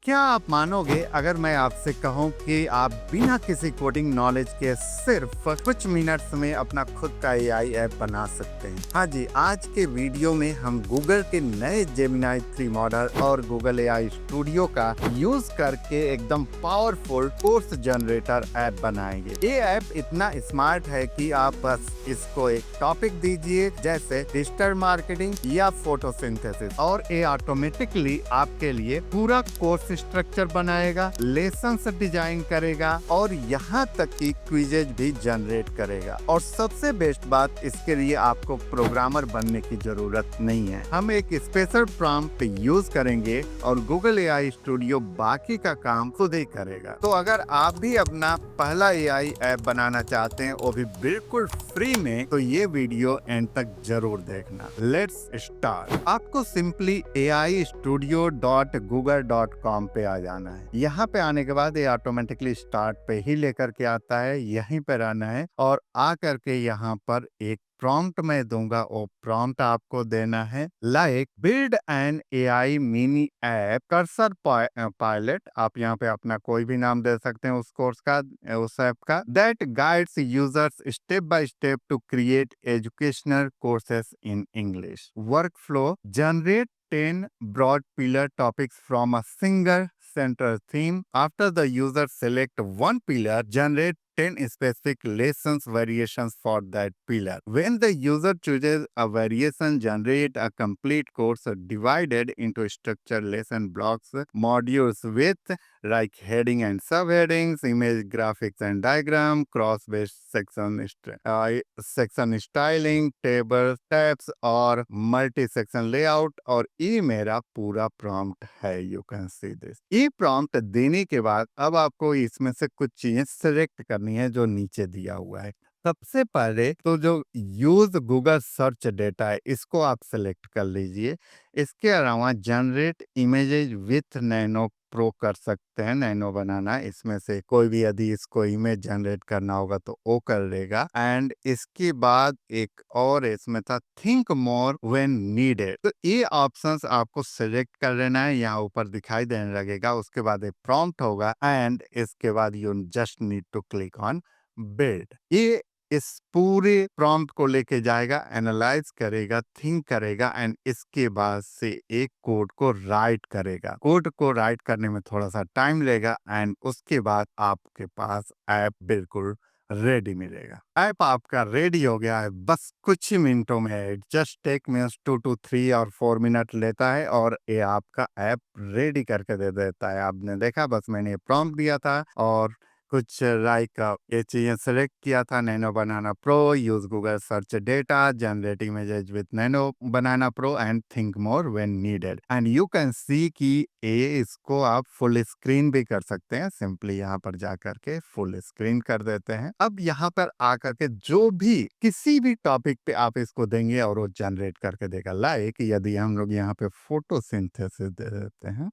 क्या आप मानोगे अगर मैं आपसे कहूं कि आप बिना किसी कोडिंग नॉलेज के सिर्फ कुछ मिनट्स में अपना खुद का एआई ऐप बना सकते हैं? हाँ जी, आज के वीडियो में हम गूगल के नए जेमिनी 3 मॉडल और गूगल एआई स्टूडियो का यूज करके एकदम पावरफुल कोर्स जनरेटर ऐप बनाएंगे। ये ऐप इतना स्मार्ट है कि आप बस इसको एक टॉपिक दीजिए जैसे डिजिटल मार्केटिंग या फोटोसिंथेसिस और ये ऑटोमेटिकली आपके लिए पूरा कोर्स स्ट्रक्चर बनाएगा, लेसन्स डिजाइन करेगा और यहाँ तक कि क्विजेज भी जनरेट करेगा। और सबसे बेस्ट बात, इसके लिए आपको प्रोग्रामर बनने की जरूरत नहीं है। हम एक स्पेशल प्रॉम्प्ट यूज करेंगे और गूगल एआई स्टूडियो बाकी का काम खुद ही करेगा। तो अगर आप भी अपना पहला एआई ऐप बनाना चाहते हैं, वो भी बिल्कुल फ्री में, तो ये वीडियो एंड तक जरूर देखना। Let's start. आपको सिंपली aistudio.google.com पे आ जाना है। यहाँ पे आने के बाद ये ऑटोमेटिकली स्टार्ट पे ही लेकर के आता है, यहीं पे रहना है और आ करके यहाँ पर एक प्रॉम्प्ट मैं दूंगा। वो प्रॉम्प्ट आपको देना है like build an AI mini app cursor pilot. आप यहाँ पे अपना कोई भी नाम दे सकते हैं उस कोर्स का, उस ऐप का, that guides users step by step to create educational courses in English. Workflow: generate 10 broad pillar topics from a single central theme. After the user select one pillar, generate 10 specific lessons variations for that pillar. When the user chooses a variation, generate a complete course divided into structured lesson blocks, modules with like heading and subheadings, image graphics and diagram, cross-based section styling, table tabs और multi section layout. और ये मेरा पूरा prompt है। You can see this. ये prompt देने के बाद अब आपको इसमें से कुछ चीजें सिलेक्ट करनी है जो नीचे दिया हुआ है। सबसे पहले तो जो यूज गूगल सर्च डेटा है, इसको आप सिलेक्ट कर लीजिए। इसके अलावा generate images with nano pro कर सकते हैं। नैनो बनाना, इसमें से कोई भी यदि इसको इमेज जनरेट करना होगा तो वो कर लेगा। एंड इसके बाद एक और इसमें था थिंक मोर व्हेन नीडेड। तो ये ऑप्शंस आपको सिलेक्ट कर लेना है, यहाँ ऊपर दिखाई देने लगेगा। उसके बाद एक प्रॉम्प्ट होगा एंड इसके बाद you just need to click on build. ये इस पूरे प्रॉम्प्ट को लेके जाएगा, एनालाइज करेगा, थिंक करेगा एंड इसके बाद से एक कोड को राइट करेगा। कोड को राइट करने में थोड़ा सा टाइम लेगा एंड उसके बाद आपके पास ऐप बिल्कुल रेडी मिलेगा। ऐप आपका रेडी हो गया है, बस कुछ ही मिनटों में। जस्ट टेक मिनट्स 2 to 3 और 4 मिनट लेता है और ये आपका ऐप रेडी करके दे देता है। आपने देखा, बस मैंने प्रॉम्प्ट दिया था और कुछ लाइक ये चीजें सेलेक्ट किया था। Nano banana pro, use Google search data, generate images with nano banana pro and think more when needed. And you can सी कि ये इसको आप फुल स्क्रीन भी कर सकते हैं। सिंपली यहाँ पर जा करके फुल स्क्रीन कर देते हैं। अब यहाँ पर आकर के जो भी किसी भी टॉपिक पे आप इसको देंगे और वो जनरेट करके देगा। लाइक यदि हम लोग यहाँ पे फोटोसिंथेसिस दे देते हैं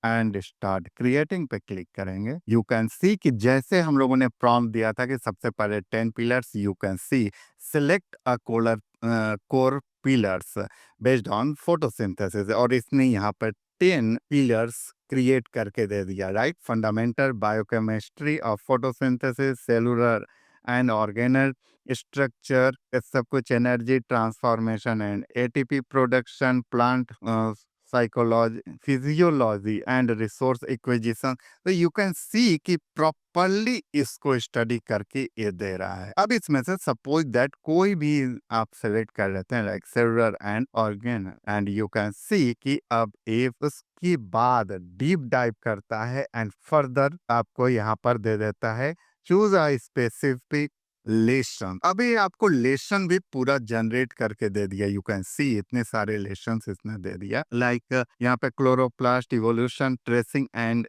एंड स्टार्ट क्रिएटिंग पे क्लिक करेंगे, यू कैन सी कि जैसे हम लोगों ने प्रॉम्प्ट दिया था कि सबसे पहले 10 pillars, you can C select a core pillars based on photosynthesis और इसने यहाँ पर 10 पिलर्स क्रिएट करके दे दिया। Right, fundamental biochemistry of photosynthesis, cellular and organelle structure, सब कुछ, energy transformation and ATP production, plant psychology, physiology and resource acquisition. तो you can सी कि प्रॉपरली इसको स्टडी करके ये दे रहा है। अब इसमें से सपोज दैट कोई भी आप सेलेक्ट कर लेते हैं like cellular and organ and you can सी कि अब ये उसके बाद डीप डाइव करता है एंड फर्दर आपको यहाँ पर दे देता है चूज अ स्पेसिफिक लेसन। अभी आपको लेसन भी पूरा जनरेट करके दे दिया। यू कैन सी इतने सारे लेसन इसने दे दिया। लाइक यहाँ पे chloroplast evolution, tracing and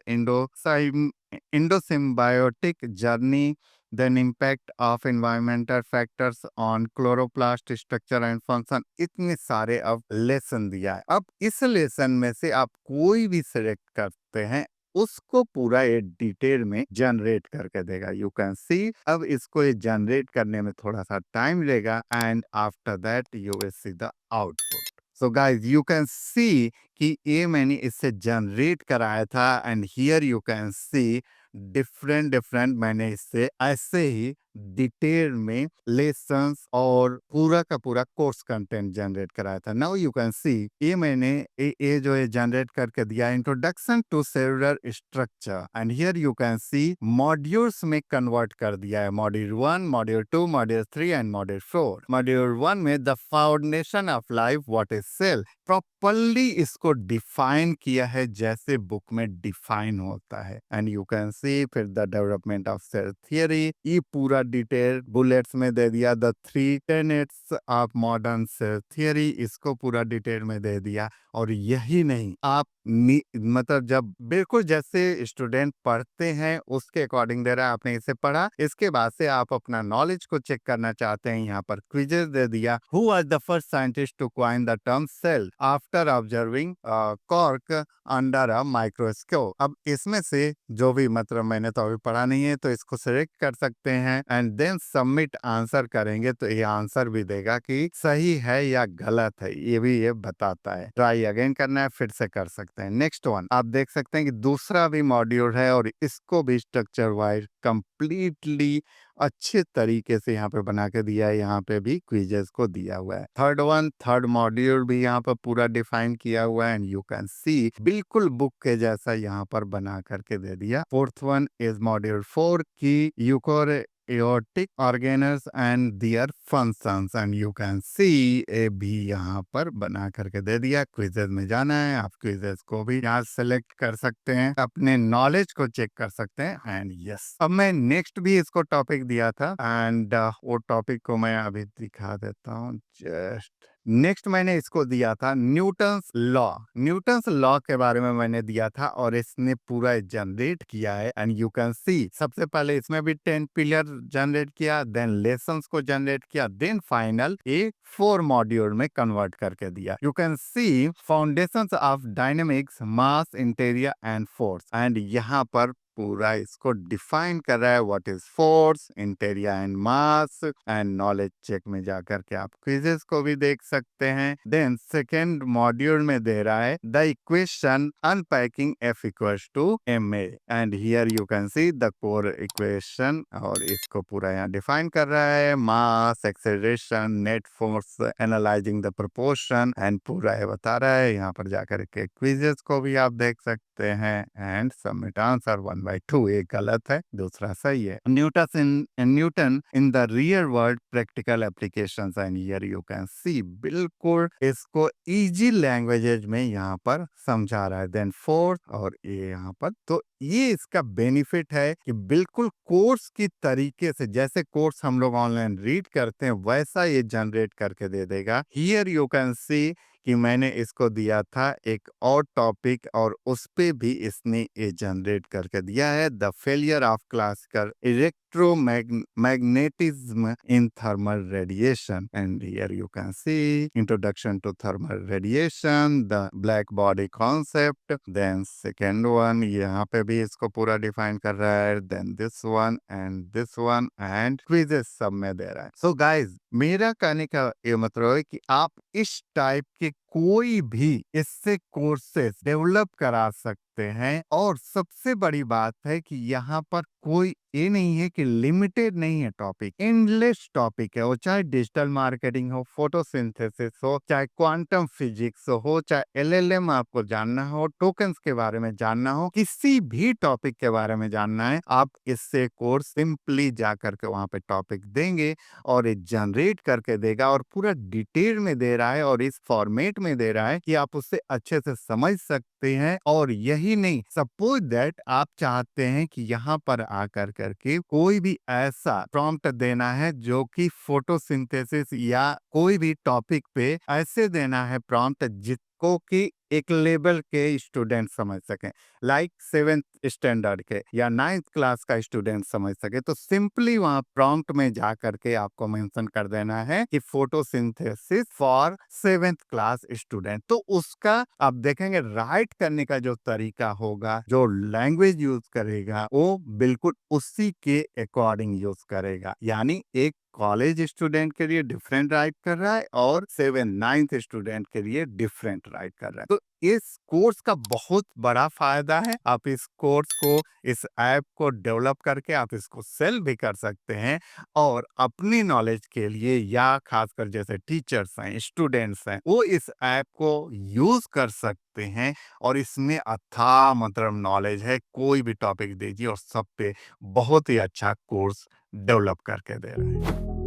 endosymbiotic journey, then impact of environmental factors on chloroplast structure and function. इतने सारे अब लेसन दिया है। अब इस लेसन में से आप कोई भी सिलेक्ट करते हैं, उसको पूरा ये डिटेल में जनरेट करके देगा। यू कैन सी अब इसको ये जनरेट करने में थोड़ा सा टाइम लेगा and after that you will see the output. So guys you can सी कि ये मैंने इससे जनरेट कराया था and here you can C different different मैंने इससे ऐसे ही डिटेल में लेसन्स और पूरा का पूरा कोर्स कंटेंट जनरेट कराया था। नाउ यू कैन सी ये मैंने ये जो है जनरेट करके दिया introduction to cellular structure and here you can see modules में कन्वर्ट कर दिया है। Module 1, module 2, module 3 and module 4। Module 1 में the foundation of life what is cell, properly इसको डिफाइन किया है जैसे बुक में डिफाइन होता है। एंड यू कैन सी फिर the development of cell theory, ये पूरा डिटेल बुलेट्स में दे दिया। The 3 tenets of modern cell theory, इसको पूरा डिटेल में दे दिया। और यही नहीं, आप मतलब जब बिल्कुल जैसे स्टूडेंट पढ़ते हैं उसके अकॉर्डिंग दे रहा है। आपने इसे पढ़ा, इसके बाद से आप अपना नॉलेज को चेक करना चाहते हैं, यहाँ पर क्विजेस दे दिया। Who was the first scientist to coin the term cell after observing cork under a microscope. अब इसमें से जो भी, मतलब मैंने तो अभी पढ़ा नहीं है तो इसको सिलेक्ट कर सकते हैं एंड देन सबमिट आंसर करेंगे तो ये आंसर भी देगा कि सही है या गलत है, ये भी ये बताता है। ट्राई अगेन करना है, फिर से कर सकते हैं। नेक्स्ट वन आप देख सकते हैं कि दूसरा भी मॉड्यूल है और इसको भी स्ट्रक्चर वाइज कंप्लीटली अच्छे तरीके से यहाँ पे बना के दिया है। यहाँ पे भी क्विजेस को दिया हुआ है। थर्ड वन, थर्ड मॉड्यूल भी यहाँ पर पूरा डिफाइन किया हुआ है एंड यू कैन सी बिल्कुल बुक के जैसा यहाँ पर बना करके दे दिया। फोर्थ वन इज मॉड्यूल 4 की eukaryotic organelles and their functions and you can see a भी यहाँ पर बना करके दे दिया। क्विजेस में जाना है, आप क्विजेस को भी यहाँ सेलेक्ट कर सकते हैं, अपने नॉलेज को चेक कर सकते हैं। एंड यस, अब मैं नेक्स्ट भी इसको टॉपिक दिया था एंड वो टॉपिक को मैं अभी दिखा देता हूँ। जस्ट नेक्स्ट मैंने इसको दिया था न्यूटन्स लॉ। न्यूटन्स लॉ के बारे में मैंने दिया था और इसने पूरा जनरेट किया है एंड यू कैन सी सबसे पहले इसमें भी 10 पिलर जनरेट किया, देन लेसन्स को जनरेट किया, देन फाइनल एक 4 मॉड्यूल में कन्वर्ट करके दिया। You can see foundations of dynamics, mass, इंटीरियर एंड फोर्स एंड यहाँ पर पूरा इसको डिफाइन कर रहा है व्हाट इज फोर्स, इंटीरियर and mass and knowledge check में जाकर के आप क्विजेस को भी देख सकते हैं। देन सेकेंड मॉड्यूल में दे रहा है the equation unpacking F equals to M A and here you can see the core equation और इसको पूरा यहाँ डिफाइन कर रहा है। Mass, acceleration, net force, analysing the proportion and पूरा ये बता रहा है। यहाँ पर जाकर के क्विजेस को भी आप देख सकते हैं एंड सबमिट आंसर 1/2। एक गलत है, दूसरा सही है। Newton in the real world practical applications and here you can सी बिल्कुल इसको इजी लैंग्वेजेज में यहाँ पर समझा रहा है। देन फोर्थ और ये यहाँ पर, तो ये इसका बेनिफिट है कि बिल्कुल कोर्स की तरीके से, जैसे कोर्स हम लोग ऑनलाइन रीड करते हैं वैसा ये जनरेट करके दे देगा। हियर यू कैन सी कि मैंने इसको दिया था एक और टॉपिक और उस पे भी इसने ये जनरेट करके दिया है the failure of classical electromagnetism in thermal radiation and here you can see introduction to thermal radiation, the black body concept, then second one यहाँ पे भी इसको पूरा डिफाइन कर रहा है, then this one and quizzes सब में दे रहा है। So guys, मेरा कहने का ये मतलब है कि आप इस टाइप के कोई भी इससे कोर्सेस डेवलप करा सकते हैं और सबसे बड़ी बात है कि यहाँ पर कोई ये नहीं है कि लिमिटेड नहीं है टॉपिक, एंडलेस टॉपिक है। वो चाहे डिजिटल मार्केटिंग हो, फोटोसिंथेसिस हो, चाहे क्वांटम फिजिक्स हो, चाहे एलएलएम आपको जानना हो, टोकन्स के बारे में जानना हो, किसी भी टॉपिक के बारे में जानना है, आप इससे कोर्स सिंपली जा करके वहां पे टॉपिक देंगे और ये जनरेट करके देगा और पूरा डिटेल में दे रहा है और इस फॉर्मेट में दे रहा है कि आप उससे अच्छे से समझ सकते हैं। और यही नहीं, सपोज दैट आप चाहते हैं कि यहाँ पर आकर करके कोई भी ऐसा प्रॉम्प्ट देना है जो कि फोटोसिंथेसिस या कोई भी टॉपिक पे ऐसे देना है प्रॉम्प्ट जिसको कि एक लेवल के स्टूडेंट समझ सकें, लाइक 7th स्टैंडर्ड के या 9th क्लास का स्टूडेंट समझ सके, तो सिंपली वहां प्रॉम्प्ट में जा करके आपको मेंशन कर देना है कि photosynthesis for 7th class student. तो उसका आप देखेंगे राइट करने का जो तरीका होगा, जो लैंग्वेज यूज करेगा, वो बिल्कुल उसी के अकॉर्डिंग यूज करेगा, यानी एक कॉलेज स्टूडेंट के लिए डिफरेंट राइट कर रहा है और 7th 9th स्टूडेंट के लिए डिफरेंट राइट कर रहा है। तो इस कोर्स का बहुत बड़ा फायदा है। आप इस कोर्स को, इस ऐप को डेवलप करके आप इसको सेल भी कर सकते हैं और अपनी नॉलेज के लिए, या खासकर जैसे टीचर्स हैं, स्टूडेंट्स हैं, वो इस ऐप को यूज कर सकते हैं और इसमें अथाह मतलब नॉलेज है। कोई भी टॉपिक दीजिए और सब पे बहुत ही अच्छा कोर्स डेवलप करके दे रहा है।